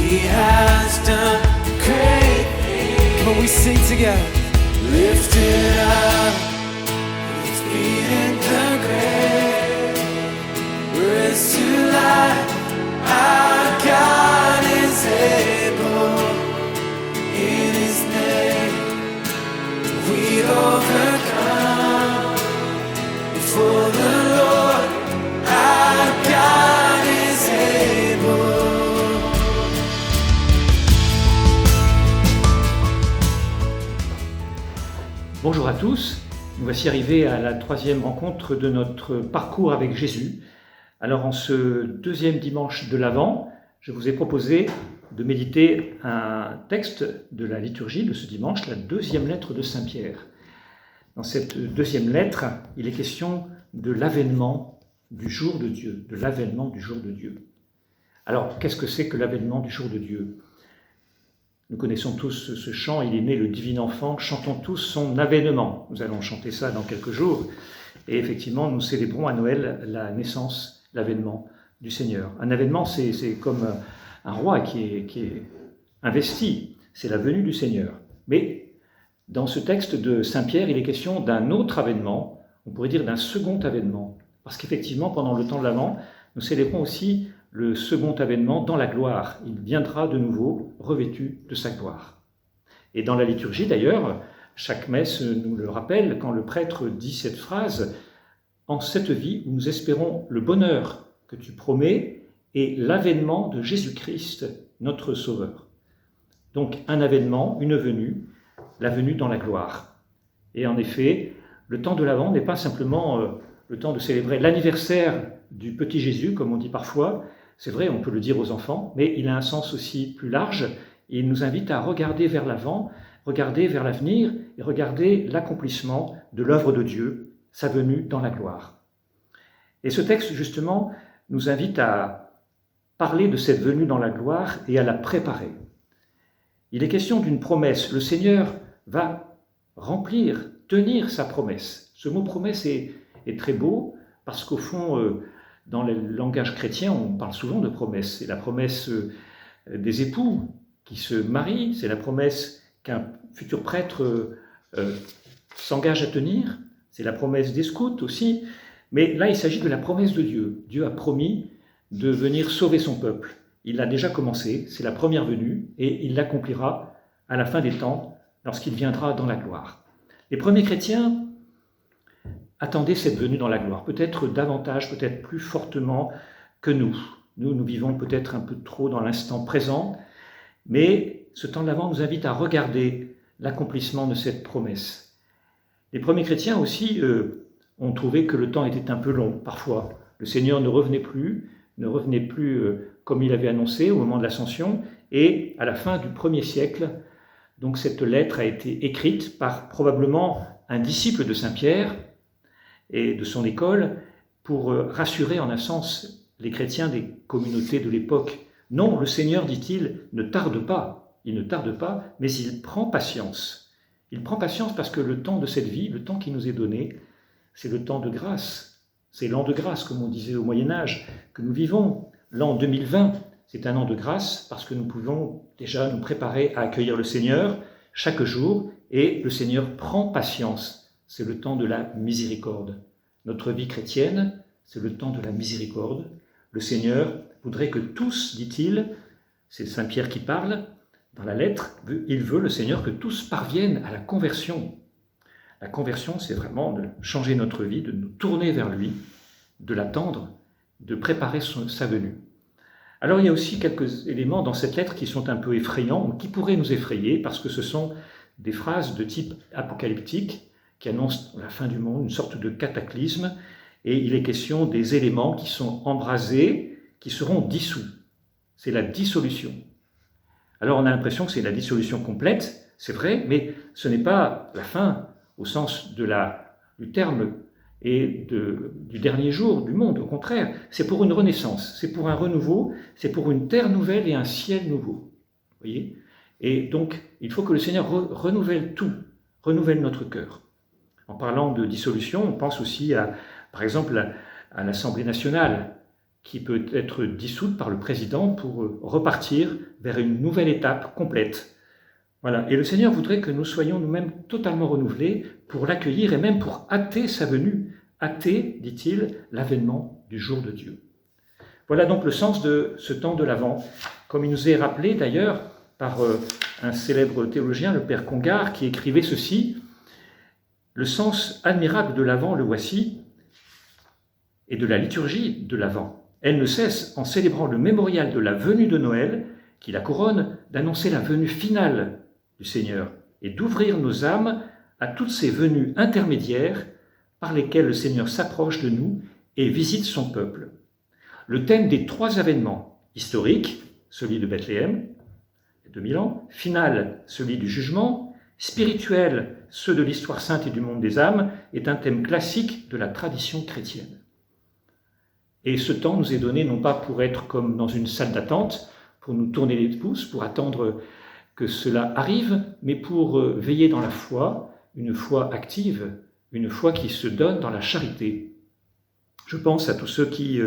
He has done great things. When we sing together, lifted up, He's beaten the grave, raised to life. Our God is able. In His name, we overcome. For the Lord, our God is able. Bonjour à tous, nous voici arrivés à la troisième rencontre de notre parcours avec Jésus. Alors en ce deuxième dimanche de l'Avent, je vous ai proposé de méditer un texte de la liturgie de ce dimanche, la deuxième lettre de Saint Pierre. Dans cette deuxième lettre, il est question de l'avènement du jour de Dieu, de l'avènement du jour de Dieu. Alors, qu'est-ce que c'est que l'avènement du jour de Dieu ? Nous connaissons tous ce chant, il est né le divin enfant, chantons tous son avènement. Nous allons chanter ça dans quelques jours. Et effectivement, nous célébrons à Noël la naissance, l'avènement du Seigneur. Un avènement, c'est comme un roi qui est investi, c'est la venue du Seigneur. Mais dans ce texte de Saint Pierre, il est question d'un autre avènement, on pourrait dire d'un second avènement. Parce qu'effectivement, pendant le temps de l'Avent, nous célébrons aussi le second avènement dans la gloire. Il viendra de nouveau revêtu de sa gloire. Et dans la liturgie d'ailleurs, chaque messe nous le rappelle quand le prêtre dit cette phrase « En cette vie où nous espérons le bonheur que tu promets et l'avènement de Jésus-Christ, notre Sauveur. » Donc un avènement, une venue, la venue dans la gloire. Et en effet, le temps de l'Avent n'est pas simplement le temps de célébrer l'anniversaire du petit Jésus, comme on dit parfois. C'est vrai, on peut le dire aux enfants, mais il a un sens aussi plus large. Et il nous invite à regarder vers l'avant, regarder vers l'avenir et regarder l'accomplissement de l'œuvre de Dieu, sa venue dans la gloire. Et ce texte, justement, nous invite à parler de cette venue dans la gloire et à la préparer. Il est question d'une promesse. Le Seigneur va remplir, tenir sa promesse. Ce mot promesse est très beau parce qu'au fond, dans le langage chrétien, on parle souvent de promesse. C'est la promesse des époux qui se marient, c'est la promesse qu'un futur prêtre s'engage à tenir, c'est la promesse des scouts aussi. Mais là, il s'agit de la promesse de Dieu. Dieu a promis de venir sauver son peuple. Il a déjà commencé, c'est la première venue, et il l'accomplira à la fin des temps, lorsqu'il viendra dans la gloire. Les premiers chrétiens attendaient cette venue dans la gloire, peut-être davantage, peut-être plus fortement que nous. Nous vivons peut-être un peu trop dans l'instant présent, mais ce temps de l'Avent nous invite à regarder l'accomplissement de cette promesse. Les premiers chrétiens aussi ont trouvé que le temps était un peu long, parfois. Le Seigneur ne revenait plus comme il avait annoncé au moment de l'Ascension, et à la fin du 1er siècle, donc cette lettre a été écrite par probablement un disciple de Saint Pierre et de son école pour rassurer en un sens les chrétiens des communautés de l'époque. Non, le Seigneur, dit-il, ne tarde pas, il ne tarde pas, mais il prend patience. Il prend patience parce que le temps de cette vie, le temps qui nous est donné, c'est le temps de grâce. C'est l'an de grâce, comme on disait au Moyen-Âge, que nous vivons. L'an 2020, c'est un an de grâce parce que nous pouvons déjà nous préparer à accueillir le Seigneur chaque jour et le Seigneur prend patience. C'est le temps de la miséricorde. Notre vie chrétienne, c'est le temps de la miséricorde. Le Seigneur voudrait que tous, dit-il, c'est Saint Pierre qui parle dans la lettre, il veut, le Seigneur, que tous parviennent à la conversion. La conversion, c'est vraiment de changer notre vie, de nous tourner vers lui, de l'attendre, de préparer sa venue. Alors il y a aussi quelques éléments dans cette lettre qui sont un peu effrayants, ou qui pourraient nous effrayer, parce que ce sont des phrases de type apocalyptique qui annoncent la fin du monde, une sorte de cataclysme, et il est question des éléments qui sont embrasés, qui seront dissous. C'est la dissolution. Alors on a l'impression que c'est la dissolution complète, c'est vrai, mais ce n'est pas la fin au sens du terme et du dernier jour du monde. Au contraire, c'est pour une renaissance, c'est pour un renouveau, c'est pour une terre nouvelle et un ciel nouveau. Vous voyez ? Et donc, il faut que le Seigneur renouvelle tout, renouvelle notre cœur. En parlant de dissolution, on pense aussi, par exemple, à l'Assemblée nationale. qui peut être dissoute par le président pour repartir vers une nouvelle étape complète. Voilà. Et le Seigneur voudrait que nous soyons nous-mêmes totalement renouvelés pour l'accueillir et même pour hâter sa venue. Hâter, dit-il, l'avènement du jour de Dieu. Voilà donc le sens de ce temps de l'Avent, comme il nous est rappelé d'ailleurs par un célèbre théologien, le père Congar, qui écrivait ceci: « Le sens admirable de l'Avent, le voici, et de la liturgie de l'Avent. Elle ne cesse, en célébrant le mémorial de la venue de Noël, qui la couronne, d'annoncer la venue finale du Seigneur et d'ouvrir nos âmes à toutes ces venues intermédiaires par lesquelles le Seigneur s'approche de nous et visite son peuple. Le thème des 3 événements, historique, celui de Bethléem, il y a 2000 ans, final, celui du jugement, spirituel, ceux de l'histoire sainte et du monde des âmes, est un thème classique de la tradition chrétienne. Et ce temps nous est donné non pas pour être comme dans une salle d'attente, pour nous tourner les pouces, pour attendre que cela arrive, mais pour veiller dans la foi, une foi active, une foi qui se donne dans la charité. Je pense à tous ceux qui,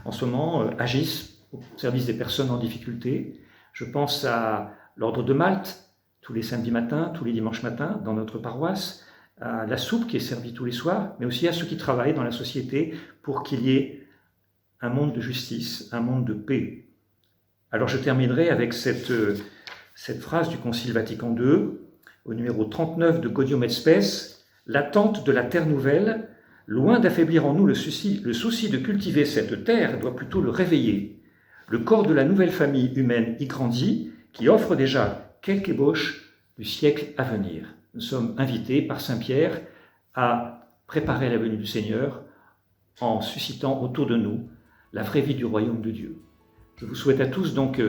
en ce moment, agissent au service des personnes en difficulté. Je pense à l'Ordre de Malte, tous les samedis matins, tous les dimanches matins, dans notre paroisse, à la soupe qui est servie tous les soirs, mais aussi à ceux qui travaillent dans la société pour qu'il y ait un monde de justice, un monde de paix. Alors je terminerai avec cette phrase du Concile Vatican II, au numéro 39 de Gaudium et Spes: « L'attente de la terre nouvelle, loin d'affaiblir en nous le souci de cultiver cette terre, doit plutôt le réveiller. Le corps de la nouvelle famille humaine y grandit, qui offre déjà quelques ébauches du siècle à venir. » Nous sommes invités par Saint Pierre à préparer la venue du Seigneur en suscitant autour de nous la vraie vie du royaume de Dieu. Je vous souhaite à tous donc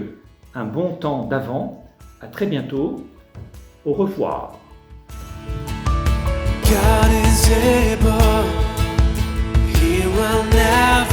un bon temps d'Avent. À très bientôt. Au revoir. God is able, He will never